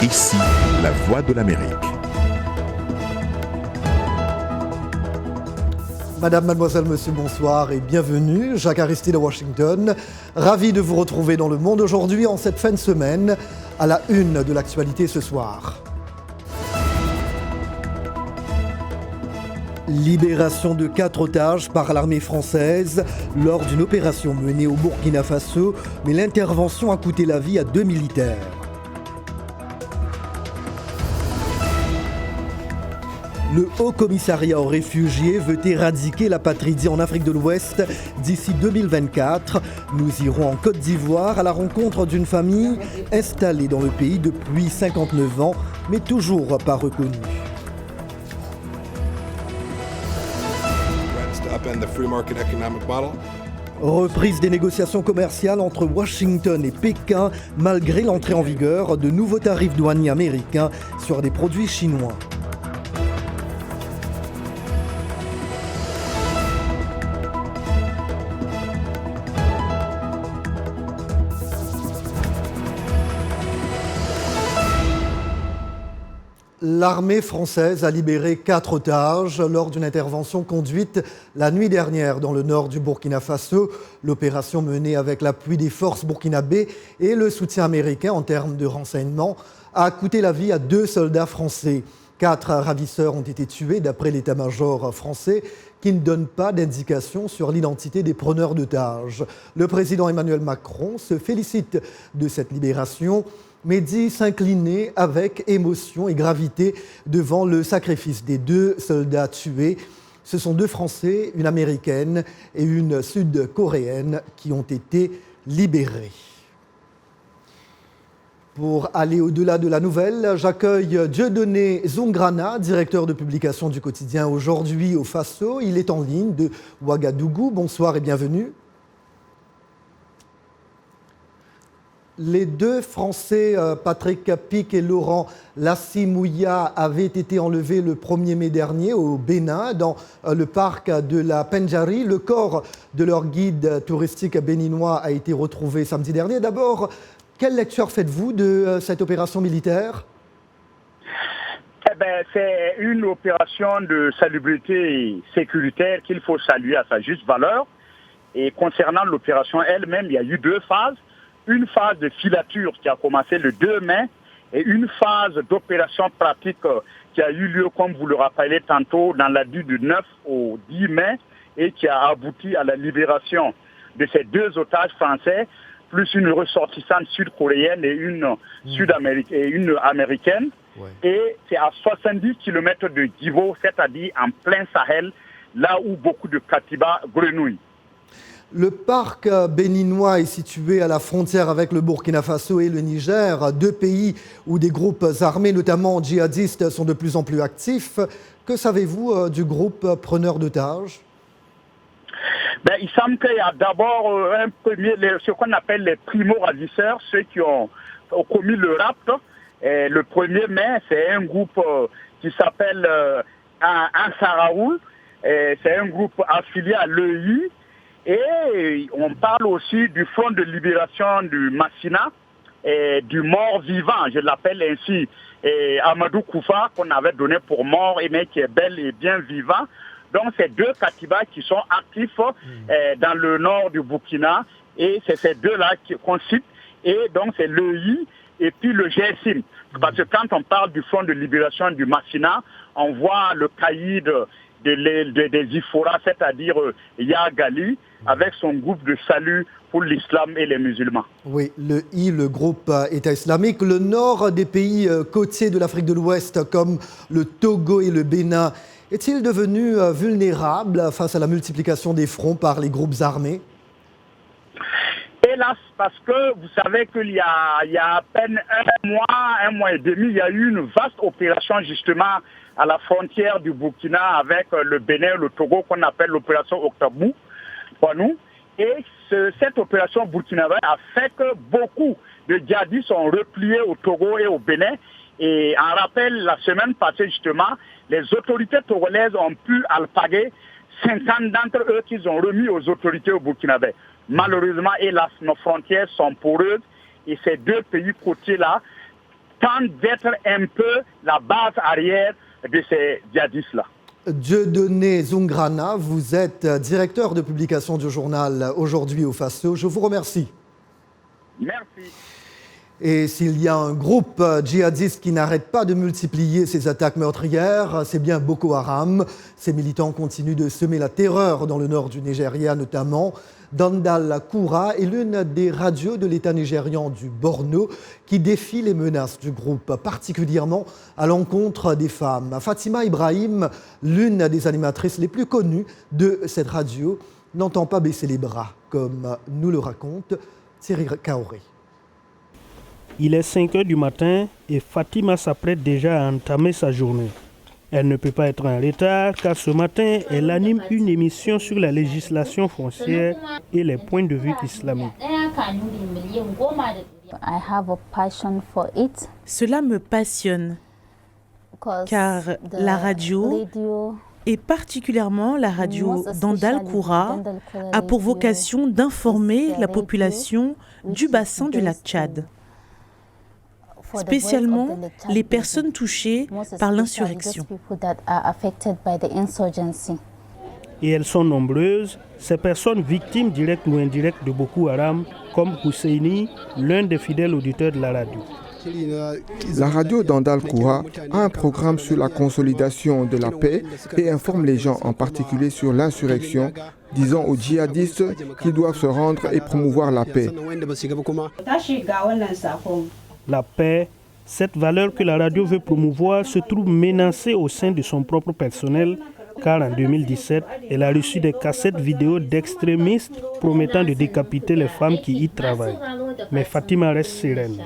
Ici, la voix de l'Amérique. Madame, mademoiselle, monsieur, bonsoir et bienvenue. Jacques Aristide de Washington. Ravi de vous retrouver dans Le Monde aujourd'hui en cette fin de semaine, à la une de l'actualité ce soir. Libération de 4 otages par l'armée française lors d'une opération menée au Burkina Faso, mais l'intervention a coûté la vie à 2 militaires. Le Haut-Commissariat aux réfugiés veut éradiquer l'apatridie en Afrique de l'Ouest d'ici 2024. Nous irons en Côte d'Ivoire à la rencontre d'une famille installée dans le pays depuis 59 ans, mais toujours pas reconnue. Reprise des négociations commerciales entre Washington et Pékin malgré l'entrée en vigueur de nouveaux tarifs douaniers américains sur des produits chinois. L'armée française a libéré 4 otages lors d'une intervention conduite la nuit dernière dans le nord du Burkina Faso. L'opération menée avec l'appui des forces burkinabées et le soutien américain en termes de renseignement a coûté la vie à 2 soldats français. 4 ravisseurs ont été tués d'après l'état-major français qui ne donne pas d'indication sur l'identité des preneurs d'otages. Le président Emmanuel Macron se félicite de cette libération, mais dit s'incliner avec émotion et gravité devant le sacrifice des 2 soldats tués. Ce sont 2 Français, une Américaine et une Sud-Coréenne qui ont été libérés. Pour aller au-delà de la nouvelle, j'accueille Dieudonné Zoungrana, directeur de publication du quotidien Aujourd'hui au Faso. Il est en ligne de Ouagadougou. Bonsoir et bienvenue. Les 2 Français, Patrick Pic et Laurent Lassimouya, avaient été enlevés le 1er mai dernier au Bénin, dans le parc de la Pendjari. Le corps de leur guide touristique béninois a été retrouvé samedi dernier. D'abord, quelle lecture faites-vous de cette opération militaire ? C'est une opération de salubrité sécuritaire qu'il faut saluer à sa juste valeur. Et concernant l'opération elle-même, il y a eu 2 phases. Une phase de filature qui a commencé le 2 mai et une phase d'opération pratique qui a eu lieu, comme vous le rappelez tantôt, dans la nuit du 9 au 10 mai et qui a abouti à la libération de ces 2 otages français, plus une ressortissante sud-coréenne et une sud-américaine et une américaine. Ouais. Et c'est à 70 km de Djibo, c'est-à-dire en plein Sahel, là où beaucoup de katibas grenouillent. Le parc béninois est situé à la frontière avec le Burkina Faso et le Niger, 2 pays où des groupes armés, notamment djihadistes, sont de plus en plus actifs. Que savez-vous du groupe preneur d'otages ? Il semble qu'il y a d'abord ce qu'on appelle les primo-ravisseurs, ceux qui ont commis le rapt. Le 1er mai, c'est un groupe qui s'appelle Ansaraoul. C'est un groupe affilié à l'EI. Et on parle aussi du Front de libération du Massina, du mort-vivant, je l'appelle ainsi, Amadou Koufa, qu'on avait donné pour mort, mais qui est bel et bien vivant. Donc, c'est 2 katibas qui sont actifs dans le nord du Burkina, et c'est ces 2-là qu'on cite, et donc c'est l'EI et puis le GSIM. Parce que quand on parle du Front de libération du Massina, on voit le caïd des Ifora, c'est-à-dire Yagali, avec son groupe de salut pour l'islam et les musulmans. Oui, le groupe État islamique. Le nord des pays côtiers de l'Afrique de l'Ouest, comme le Togo et le Bénin, est-il devenu vulnérable face à la multiplication des fronts par les groupes armés ? Hélas, parce que vous savez qu'il y a à peine un mois et demi, il y a eu une vaste opération justement à la frontière du Burkina avec le Bénin, le Togo, qu'on appelle l'opération Octabou, pour nous. Et cette opération burkinabé a fait que beaucoup de djihadistes sont repliés au Togo et au Bénin. Et en rappel, la semaine passée justement, les autorités togolaises ont pu alpaguer 50 d'entre eux qu'ils ont remis aux autorités au Burkinabé. Malheureusement, hélas, nos frontières sont poreuses et ces 2 pays côtiers-là tentent d'être un peu la base arrière de ces djihadistes-là. Dieudonné Zungrana, vous êtes directeur de publication du journal Aujourd'hui au Faso. Je vous remercie. Merci. Et s'il y a un groupe djihadiste qui n'arrête pas de multiplier ses attaques meurtrières, c'est bien Boko Haram. Ces militants continuent de semer la terreur dans le nord du Nigeria notamment. Dandal Kura est l'une des radios de l'État nigérian du Borno qui défie les menaces du groupe, particulièrement à l'encontre des femmes. Fatima Ibrahim, l'une des animatrices les plus connues de cette radio, n'entend pas baisser les bras, comme nous le raconte Thierry Kaoré. Il est 5 heures du matin et Fatima s'apprête déjà à entamer sa journée. Elle ne peut pas être en retard car ce matin, elle anime une émission sur la législation foncière et les points de vue islamiques. Cela me passionne car la radio, et particulièrement la radio Dandal Kura, a pour vocation d'informer la population du bassin du lac Tchad, spécialement les personnes touchées par l'insurrection. Et elles sont nombreuses, ces personnes victimes directes ou indirectes de Boko Haram, comme Husseini, l'un des fidèles auditeurs de la radio. La radio Dandal Kura a un programme sur la consolidation de la paix et informe les gens, en particulier sur l'insurrection, disant aux djihadistes qu'ils doivent se rendre et promouvoir la paix. La paix, cette valeur que la radio veut promouvoir, se trouve menacée au sein de son propre personnel, car en 2017, elle a reçu des cassettes vidéo d'extrémistes promettant de décapiter les femmes qui y travaillent. Mais Fatima reste sereine.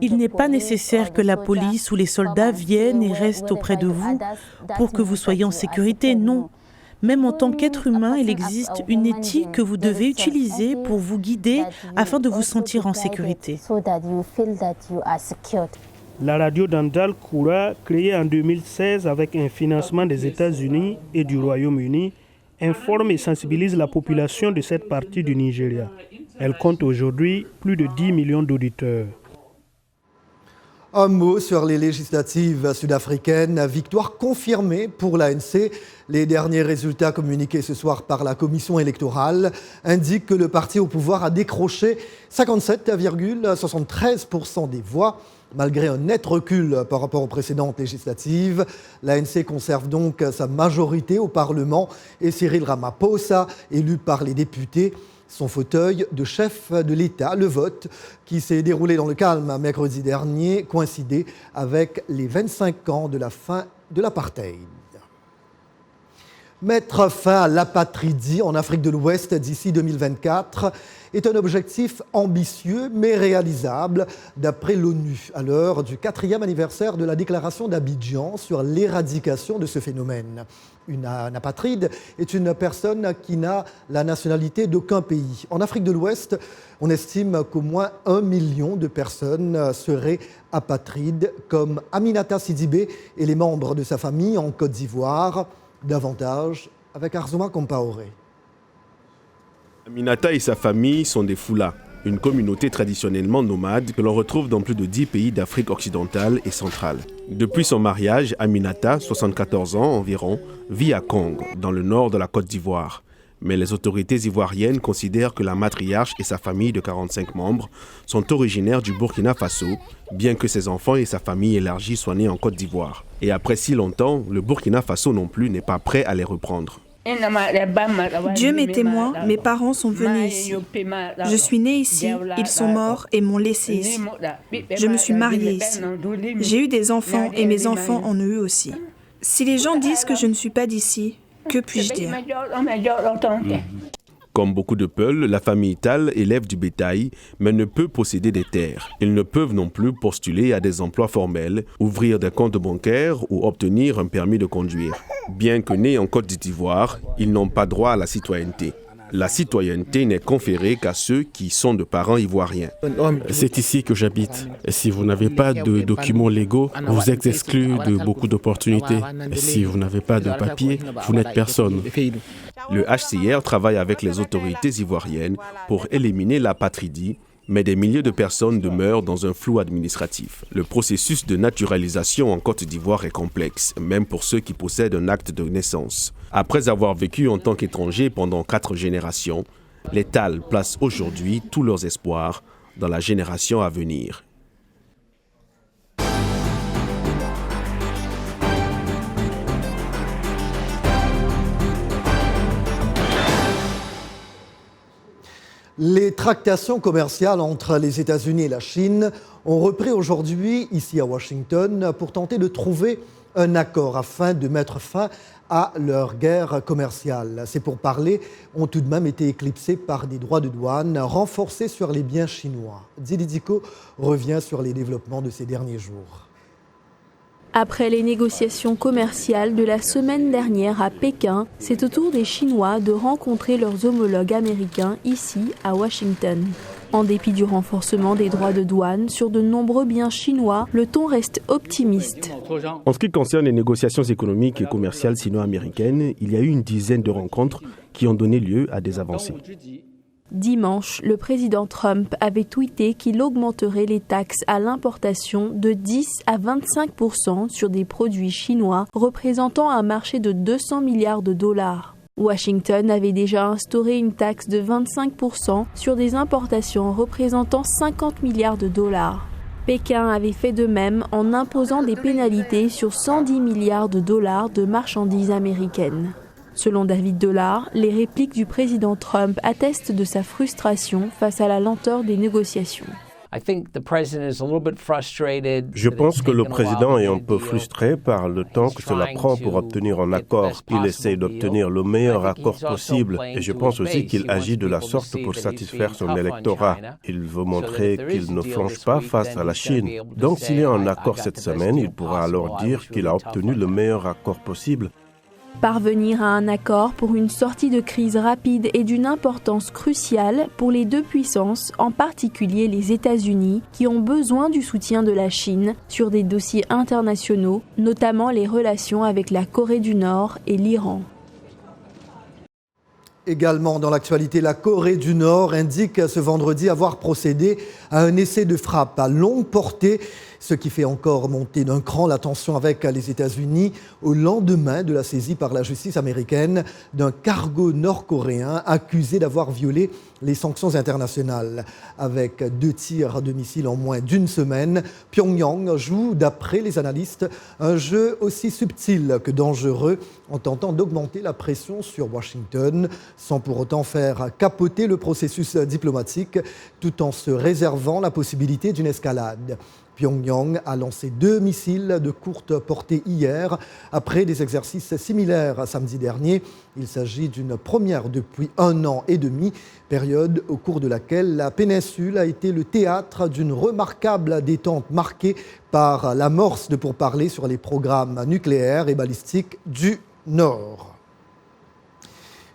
Il n'est pas nécessaire que la police ou les soldats viennent et restent auprès de vous pour que vous soyez en sécurité, non. Même en tant qu'être humain, il existe une éthique que vous devez utiliser pour vous guider afin de vous sentir en sécurité. La radio Dandal Kura, créée en 2016 avec un financement des États-Unis et du Royaume-Uni, informe et sensibilise la population de cette partie du Nigeria. Elle compte aujourd'hui plus de 10 millions d'auditeurs. Un mot sur les législatives sud-africaines. Victoire confirmée pour l'ANC. Les derniers résultats communiqués ce soir par la commission électorale indiquent que le parti au pouvoir a décroché 57,73% des voix. Malgré un net recul par rapport aux précédentes législatives, l'ANC conserve donc sa majorité au Parlement et Cyril Ramaphosa, élu par les députés, son fauteuil de chef de l'État. Le vote, qui s'est déroulé dans le calme mercredi dernier, coïncidait avec les 25 ans de la fin de l'apartheid. Mettre fin à l'apatridie en Afrique de l'Ouest d'ici 2024 est un objectif ambitieux mais réalisable d'après l'ONU à l'heure du 4e anniversaire de la déclaration d'Abidjan sur l'éradication de ce phénomène. Une apatride est une personne qui n'a la nationalité d'aucun pays. En Afrique de l'Ouest, on estime qu'au moins 1 million de personnes seraient apatrides, comme Aminata Sidibé et les membres de sa famille en Côte d'Ivoire. Davantage avec Arzouma Compaoré. Aminata et sa famille sont des Fula, une communauté traditionnellement nomade que l'on retrouve dans plus de 10 pays d'Afrique occidentale et centrale. Depuis son mariage, Aminata, 74 ans environ, vit à Kong, dans le nord de la Côte d'Ivoire. Mais les autorités ivoiriennes considèrent que la matriarche et sa famille de 45 membres sont originaires du Burkina Faso, bien que ses enfants et sa famille élargie soient nés en Côte d'Ivoire. Et après si longtemps, le Burkina Faso non plus n'est pas prêt à les reprendre. Dieu m'est témoin, mes parents sont venus ici. Je suis née ici, ils sont morts et m'ont laissée ici. Je me suis mariée ici. J'ai eu des enfants et mes enfants en ont eu aussi. Si les gens disent que je ne suis pas d'ici, que puis-je dire ? Comme beaucoup de Peuls, la famille Tal élève du bétail, mais ne peut posséder des terres. Ils ne peuvent non plus postuler à des emplois formels, ouvrir des comptes bancaires ou obtenir un permis de conduire. Bien que nés en Côte d'Ivoire, ils n'ont pas droit à la citoyenneté. La citoyenneté n'est conférée qu'à ceux qui sont de parents ivoiriens. C'est ici que j'habite. Si vous n'avez pas de documents légaux, vous êtes exclu de beaucoup d'opportunités. Si vous n'avez pas de papier, vous n'êtes personne. Le HCR travaille avec les autorités ivoiriennes pour éliminer l'apatridie Mais des milliers de personnes demeurent dans un flou administratif. Le processus de naturalisation en Côte d'Ivoire est complexe, même pour ceux qui possèdent un acte de naissance. Après avoir vécu en tant qu'étrangers pendant 4 générations, les Tall placent aujourd'hui tous leurs espoirs dans la génération à venir. Les tractations commerciales entre les États-Unis et la Chine ont repris aujourd'hui ici à Washington pour tenter de trouver un accord afin de mettre fin à leur guerre commerciale. Ces pourparlers ont tout de même été éclipsés par des droits de douane renforcés sur les biens chinois. Didi Diko revient sur les développements de ces derniers jours. Après les négociations commerciales de la semaine dernière à Pékin, c'est au tour des Chinois de rencontrer leurs homologues américains ici à Washington. En dépit du renforcement des droits de douane sur de nombreux biens chinois, le ton reste optimiste. En ce qui concerne les négociations économiques et commerciales sino-américaines, il y a eu une dizaine de rencontres qui ont donné lieu à des avancées. Dimanche, le président Trump avait tweeté qu'il augmenterait les taxes à l'importation de 10 à 25% sur des produits chinois représentant un marché de 200 milliards de dollars. Washington avait déjà instauré une taxe de 25% sur des importations représentant 50 milliards de dollars. Pékin avait fait de même en imposant des pénalités sur 110 milliards de dollars de marchandises américaines. Selon David Dollard, les répliques du président Trump attestent de sa frustration face à la lenteur des négociations. Je pense que le président est un peu frustré par le temps que cela prend pour obtenir un accord. Il essaie d'obtenir le meilleur accord possible et je pense aussi qu'il agit de la sorte pour satisfaire son électorat. Il veut montrer qu'il ne flanche pas face à la Chine. Donc s'il y a un accord cette semaine, il pourra alors dire qu'il a obtenu le meilleur accord possible. Parvenir à un accord pour une sortie de crise rapide est d'une importance cruciale pour les deux puissances, en particulier les États-Unis, qui ont besoin du soutien de la Chine sur des dossiers internationaux, notamment les relations avec la Corée du Nord et l'Iran. Également dans l'actualité, la Corée du Nord indique ce vendredi avoir procédé à un essai de frappe à longue portée, ce qui fait encore monter d'un cran la tension avec les États-Unis au lendemain de la saisie par la justice américaine d'un cargo nord-coréen accusé d'avoir violé les sanctions internationales. Avec 2 tirs de missiles en moins d'une semaine, Pyongyang joue, d'après les analystes, un jeu aussi subtil que dangereux en tentant d'augmenter la pression sur Washington, sans pour autant faire capoter le processus diplomatique, tout en se réservant la possibilité d'une escalade. Pyongyang a lancé 2 missiles de courte portée hier, après des exercices similaires samedi dernier. Il s'agit d'une première depuis 1 an et demi, période au cours de laquelle la péninsule a été le théâtre d'une remarquable détente marquée par l'amorce de pourparlers sur les programmes nucléaires et balistiques du Nord.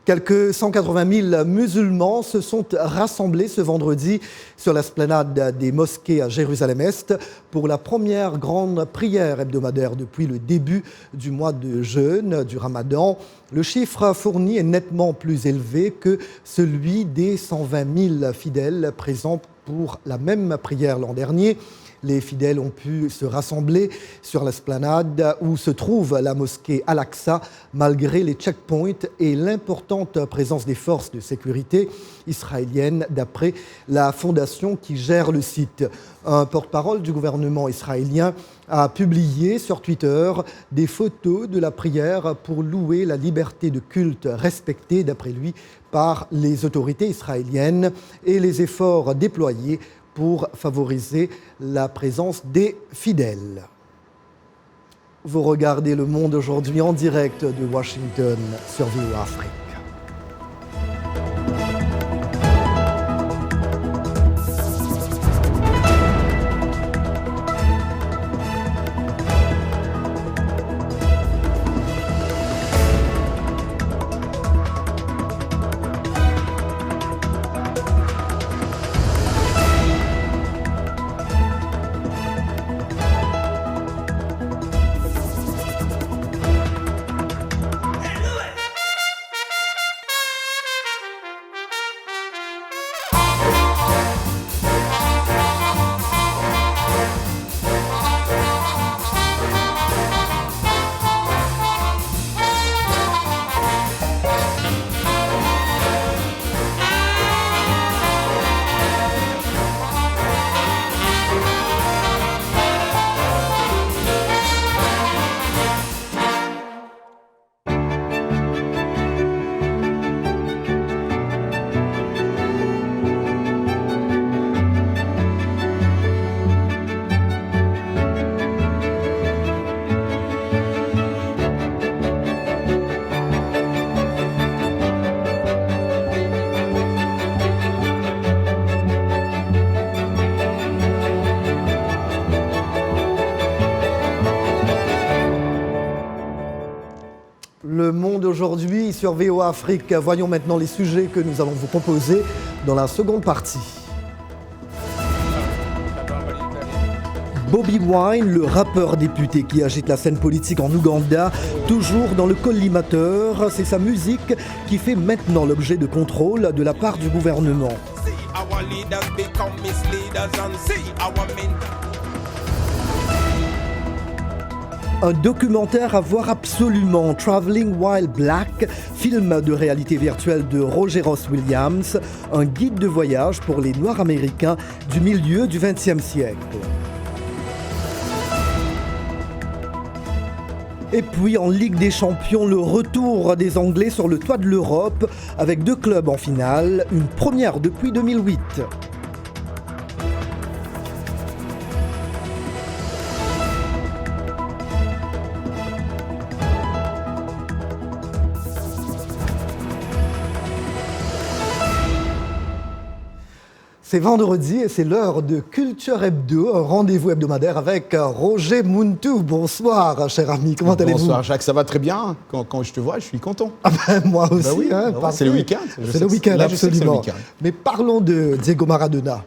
Quelques 180 000 musulmans se sont rassemblés ce vendredi sur l'esplanade des mosquées à Jérusalem-Est pour la première grande prière hebdomadaire depuis le début du mois de jeûne du Ramadan. Le chiffre fourni est nettement plus élevé que celui des 120 000 fidèles présents pour la même prière l'an dernier. Les fidèles ont pu se rassembler sur l'esplanade où se trouve la mosquée Al-Aqsa, malgré les checkpoints et l'importante présence des forces de sécurité israéliennes, d'après la fondation qui gère le site. Un porte-parole du gouvernement israélien a publié sur Twitter des photos de la prière pour louer la liberté de culte respectée, d'après lui, par les autorités israéliennes et les efforts déployés pour favoriser la présence des fidèles. Vous regardez Le Monde aujourd'hui en direct de Washington sur VOA Afrique. Le Monde aujourd'hui sur VOA Afrique. Voyons maintenant les sujets que nous allons vous proposer dans la seconde partie. Bobi Wine, le rappeur député qui agite la scène politique en Ouganda, toujours dans le collimateur, c'est sa musique qui fait maintenant l'objet de contrôle de la part du gouvernement. Un documentaire à voir absolument, Traveling While Black, film de réalité virtuelle de Roger Ross Williams, un guide de voyage pour les Noirs américains du milieu du XXe siècle. Et puis en Ligue des Champions, le retour des Anglais sur le toit de l'Europe avec 2 clubs en finale, une première depuis 2008. C'est vendredi et c'est l'heure de Culture Hebdo, un rendez-vous hebdomadaire avec Roger Muntu. Bonsoir, cher ami, comment allez-vous? Bonsoir, Jacques, ça va très bien. Quand je te vois, je suis content. Ah ben, moi aussi, oui, c'est le week-end. C'est le week-end, absolument. Mais parlons de Diego Maradona.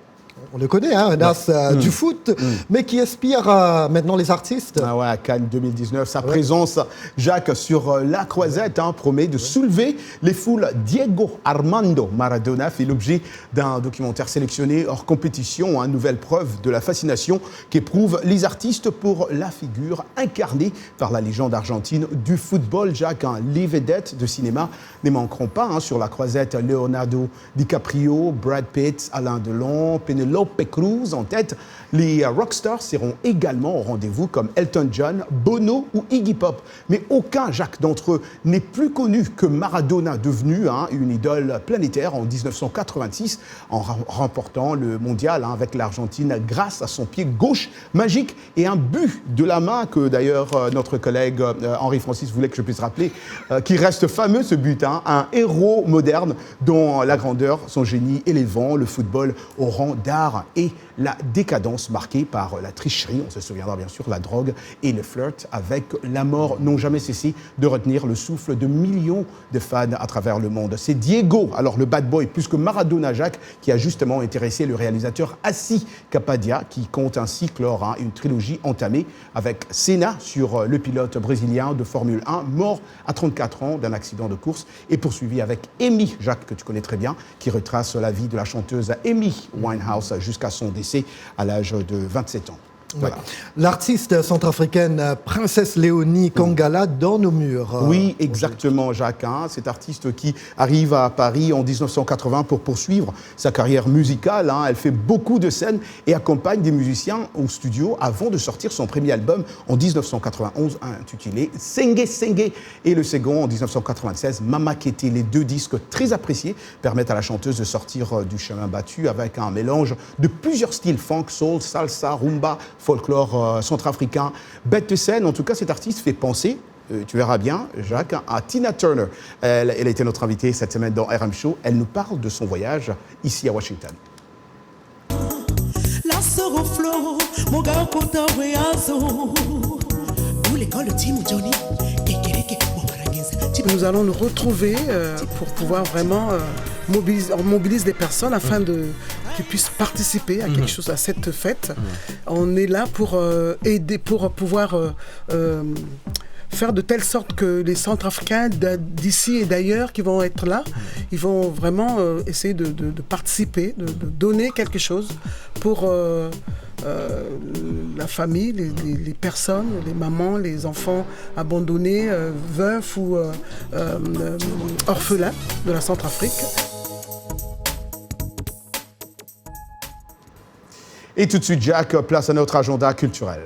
On le connaît, un as du foot, mais qui inspire maintenant les artistes. Ah ouais, à Cannes 2019, sa présence, Jacques, sur la croisette promet de soulever les foules. Diego Armando Maradona fait l'objet d'un documentaire sélectionné hors compétition, nouvelle preuve de la fascination qu'éprouvent les artistes pour la figure incarnée par la légende argentine du football. Jacques, les vedettes de cinéma ne manqueront pas sur la croisette. Leonardo DiCaprio, Brad Pitt, Alain Delon, Penelope Cruz en tête. Les rockstars seront également au rendez-vous comme Elton John, Bono ou Iggy Pop. Mais aucun, Jacques, d'entre eux n'est plus connu que Maradona, devenu une idole planétaire en 1986 en remportant le mondial avec l'Argentine grâce à son pied gauche magique et un but de la main que d'ailleurs notre collègue Henri-Francis voulait que je puisse rappeler, qui reste fameux ce but, un héros moderne dont la grandeur, son génie élevant le football au rang d'art et la décadence marquée par la tricherie, on se souviendra bien sûr, la drogue et le flirt avec la mort n'ont jamais cessé de retenir le souffle de millions de fans à travers le monde. C'est Diego, alors le bad boy, plus que Maradona, Jacques, qui a justement intéressé le réalisateur Assi Capadia, qui compte ainsi clore une trilogie entamée avec Senna sur le pilote brésilien de Formule 1, mort à 34 ans d'un accident de course, et poursuivi avec Amy, Jacques, que tu connais très bien, qui retrace la vie de la chanteuse Amy Winehouse jusqu'à son décès à l'âge de 27 ans. Voilà. L'artiste centrafricaine Princesse Léonie Kangala dans nos murs. Oui, exactement, Jacques. Cet artiste qui arrive à Paris en 1980 pour poursuivre sa carrière musicale. Elle fait beaucoup de scènes et accompagne des musiciens au studio avant de sortir son premier album en 1991 intitulé Sengue Sengue et le second en 1996 Mama Kété. Les 2 disques très appréciés permettent à la chanteuse de sortir du chemin battu avec un mélange de plusieurs styles funk, soul, salsa, rumba, folklore centrafricain. Bête de scène, en tout cas, cet artiste fait penser, tu verras bien, Jacques, à Tina Turner. Elle a été notre invitée cette semaine dans RM Show. Elle nous parle de son voyage ici à Washington. Nous allons nous retrouver pour pouvoir vraiment mobiliser des personnes afin qu'ils puissent participer à quelque chose, à cette fête. On est là pour aider, pour pouvoir faire de telle sorte que les Centrafricains d'ici et d'ailleurs qui vont être là, ils vont vraiment essayer de participer, de donner quelque chose pour la famille, les personnes, les mamans, les enfants abandonnés, veufs ou orphelins de la Centrafrique. Et tout de suite, Jacques, place à notre agenda culturel.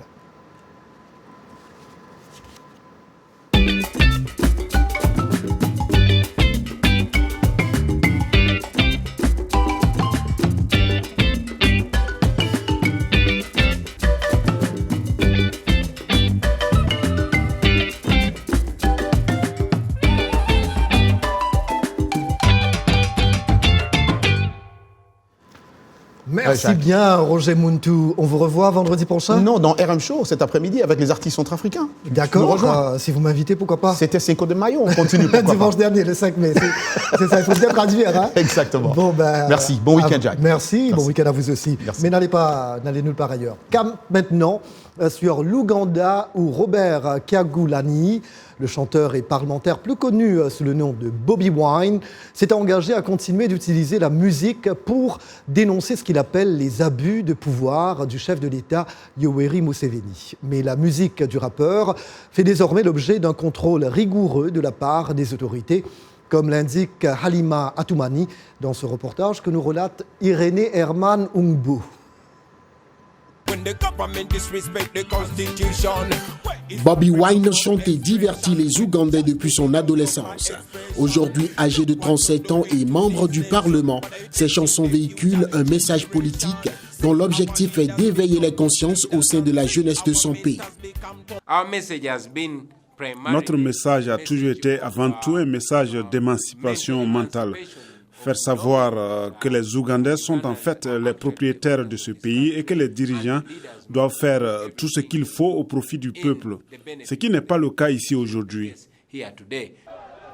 Merci bien, Roger Muntu. On vous revoit vendredi prochain? Non, dans RM Show cet après-midi avec les artistes centrafricains. D'accord, si vous m'invitez, pourquoi pas? C'était Cinco de Mayo, on continue. Dimanche dernier, le 5 mai. C'est ça, il faut bien traduire. Hein? Exactement. Bon, merci, bon week-end, Jacques. Merci, bon week-end à vous aussi. Merci. Mais n'allez nulle part ailleurs. Cam maintenant sur l'Ouganda où Robert Kyagulanyi, le chanteur et parlementaire plus connu sous le nom de Bobi Wine, s'est engagé à continuer d'utiliser la musique pour dénoncer ce qu'il appelle les abus de pouvoir du chef de l'État Yoweri Museveni. Mais la musique du rappeur fait désormais l'objet d'un contrôle rigoureux de la part des autorités, comme l'indique Halima Atoumani dans ce reportage que nous relate Irénée Herman Ungbu. Bobi Wine chante et divertit les Ougandais depuis son adolescence. Aujourd'hui âgé de 37 ans et membre du Parlement, ses chansons véhiculent un message politique dont l'objectif est d'éveiller les consciences au sein de la jeunesse de son pays. Notre message a toujours été avant tout un message d'émancipation mentale. Faire savoir que les Ougandais sont en fait les propriétaires de ce pays et que les dirigeants doivent faire tout ce qu'il faut au profit du peuple, ce qui n'est pas le cas ici aujourd'hui.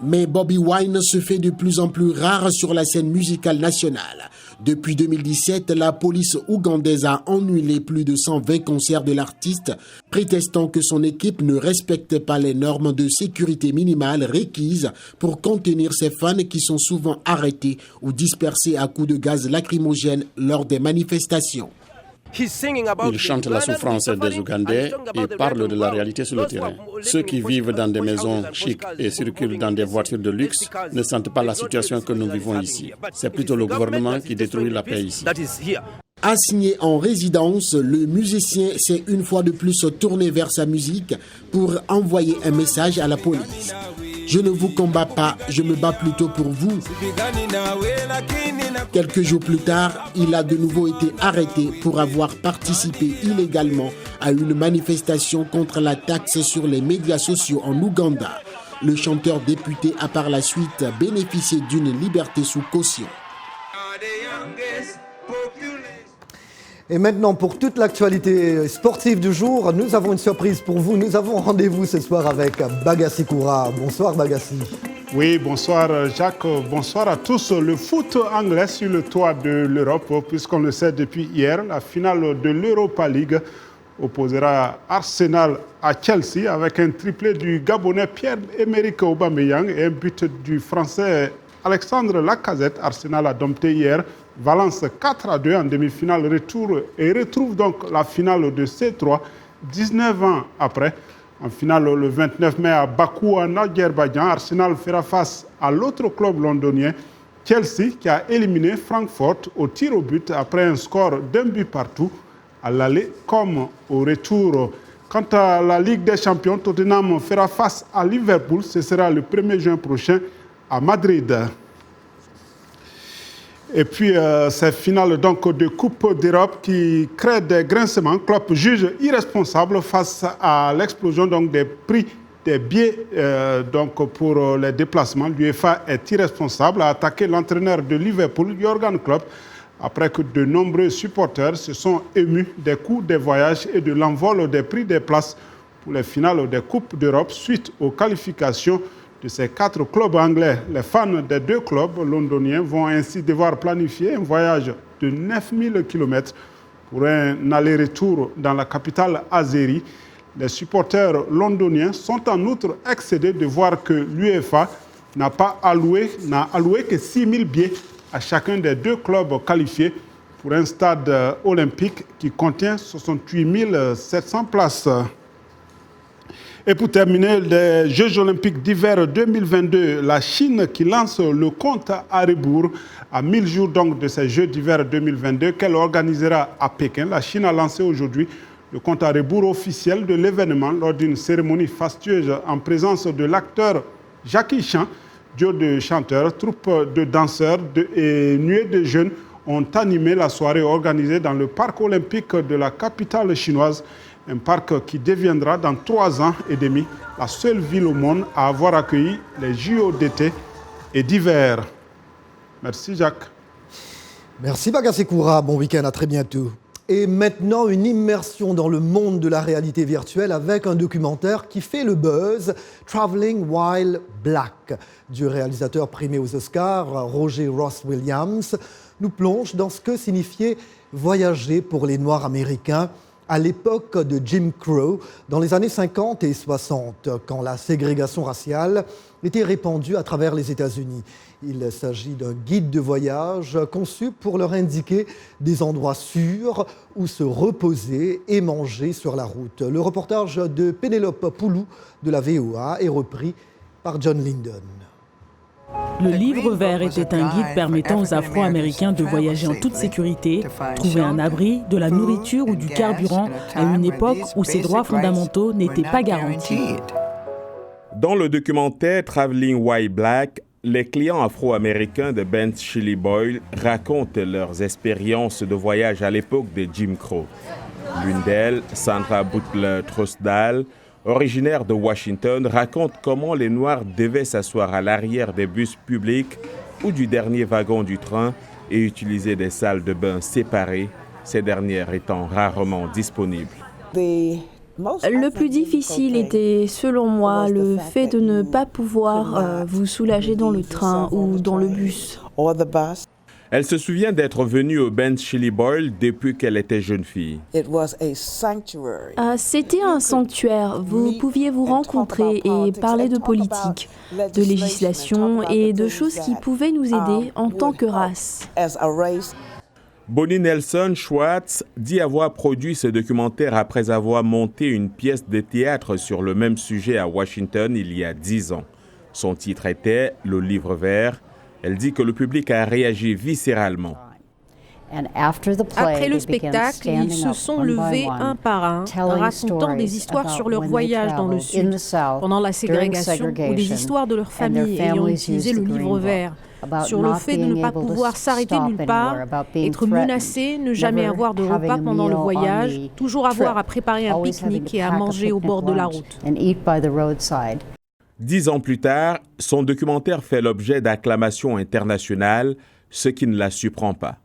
Mais Bobi Wine se fait de plus en plus rare sur la scène musicale nationale. Depuis 2017, la police ougandaise a annulé plus de 120 concerts de l'artiste, prétextant que son équipe ne respecte pas les normes de sécurité minimales requises pour contenir ses fans qui sont souvent arrêtés ou dispersés à coups de gaz lacrymogène lors des manifestations. Il chante la souffrance des Ougandais et parle de la réalité sur le terrain. Ceux qui vivent dans des maisons chics et circulent dans des voitures de luxe ne sentent pas la situation que nous vivons ici. C'est plutôt le gouvernement qui détruit la paix ici. Assigné en résidence, le musicien s'est une fois de plus tourné vers sa musique pour envoyer un message à la police. Je ne vous combats pas, je me bats plutôt pour vous. Quelques jours plus tard, il a de nouveau été arrêté pour avoir participé illégalement à une manifestation contre la taxe sur les médias sociaux en Ouganda. Le chanteur député a par la suite bénéficié d'une liberté sous caution. Et maintenant, pour toute l'actualité sportive du jour, nous avons une surprise pour vous. Nous avons rendez-vous ce soir avec Bagassi Koura. Bonsoir Bagassi. Oui, bonsoir Jacques, bonsoir à tous. Le foot anglais sur le toit de l'Europe, puisqu'on le sait depuis hier, la finale de l'Europa League opposera Arsenal à Chelsea avec un triplé du Gabonais Pierre-Emerick Aubameyang et un but du Français Alexandre Lacazette. Arsenal a dompté hier Valence 4-2 en demi-finale retour et retrouve donc la finale de C3 19 ans après. En finale le 29 mai à Bakou en Azerbaïdjan, Arsenal fera face à l'autre club londonien, Chelsea, qui a éliminé Francfort au tir au but après un score d'un but partout à l'aller comme au retour. Quant à la Ligue des Champions, Tottenham fera face à Liverpool. Ce sera le 1er juin prochain à Madrid. Et puis, cette finale donc, de Coupe d'Europe qui crée des grincements. Klopp juge irresponsable face à l'explosion donc, des prix des billets donc, pour les déplacements. L'UEFA est irresponsable, a attaqué l'entraîneur de Liverpool, Jürgen Klopp, après que de nombreux supporters se sont émus des coûts des voyages et de l'envol des prix des places pour les finales des Coupes d'Europe suite aux qualifications de ces 4 clubs anglais. Les fans des 2 clubs londoniens vont ainsi devoir planifier un voyage de 9000 km pour un aller-retour dans la capitale azérie. Les supporters londoniens sont en outre excédés de voir que l'UEFA n'a alloué que 6000 billets à chacun des 2 clubs qualifiés pour un stade olympique qui contient 68 700 places. Et pour terminer, les Jeux olympiques d'hiver 2022, la Chine qui lance le compte à rebours à 1000 jours donc de ces Jeux d'hiver 2022 qu'elle organisera à Pékin. La Chine a lancé aujourd'hui le compte à rebours officiel de l'événement lors d'une cérémonie fastueuse en présence de l'acteur Jackie Chan. Duo de chanteurs, troupes de danseurs et nuées de jeunes ont animé la soirée organisée dans le parc olympique de la capitale chinoise. Un parc qui deviendra dans 3 ans et demi la seule ville au monde à avoir accueilli les JO d'été et d'hiver. Merci Jacques. Merci Bagasekura, bon week-end, à très bientôt. Et maintenant, une immersion dans le monde de la réalité virtuelle avec un documentaire qui fait le buzz, Traveling While Black, du réalisateur primé aux Oscars, Roger Ross Williams, nous plonge dans ce que signifiait voyager pour les Noirs américains à l'époque de Jim Crow, dans les années 50 et 60, quand la ségrégation raciale était répandue à travers les États-Unis. Il s'agit d'un guide de voyage conçu pour leur indiquer des endroits sûrs où se reposer et manger sur la route. Le reportage de Pénélope Poulou de la VOA est repris par John Lyndon. Le livre vert était un guide permettant aux Afro-Américains de voyager en toute sécurité, trouver un abri, de la nourriture ou du carburant à une époque où ces droits fondamentaux n'étaient pas garantis. Dans le documentaire Traveling While Black, les clients afro-américains de Ben Chillie Boyle racontent leurs expériences de voyage à l'époque de Jim Crow. L'une d'elles, Sandra Butler Trostdal, originaire de Washington, raconte comment les Noirs devaient s'asseoir à l'arrière des bus publics ou du dernier wagon du train et utiliser des salles de bain séparées, ces dernières étant rarement disponibles. Le plus difficile était, selon moi, le fait de ne pas pouvoir vous soulager dans le train ou dans le bus. Elle se souvient d'être venue au Ben Chillie Boyle depuis qu'elle était jeune fille. C'était un sanctuaire. Vous pouviez vous rencontrer et parler de politique, de législation et de choses qui pouvaient nous aider en tant que race. Bonnie Nelson Schwartz dit avoir produit ce documentaire après avoir monté une pièce de théâtre sur le même sujet à Washington il y a 10 ans. Son titre était « Le livre vert ». Elle dit que le public a réagi viscéralement. Après le spectacle, ils se sont levés un par un, racontant des histoires sur leur voyage dans le Sud, pendant la ségrégation, ou des histoires de leur famille ayant utilisé le livre vert, sur le fait de ne pas pouvoir s'arrêter nulle part, être menacé, ne jamais avoir de repas pendant le voyage, toujours avoir à préparer un pique-nique et à manger au bord de la route. 10 ans plus tard, son documentaire fait l'objet d'acclamations internationales, ce qui ne la surprend pas.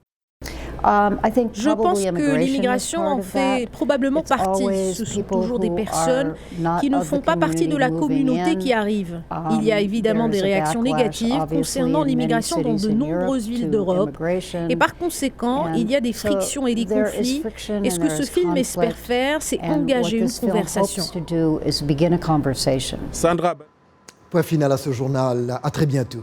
Je pense que l'immigration en fait probablement partie. Ce sont toujours des personnes qui ne font pas partie de la communauté qui arrivent. Il y a évidemment des réactions négatives concernant l'immigration dans de nombreuses villes d'Europe. Et par conséquent, il y a des frictions et des conflits. Et ce que ce film espère faire, c'est engager une conversation. Sandra. Point final à ce journal. À très bientôt.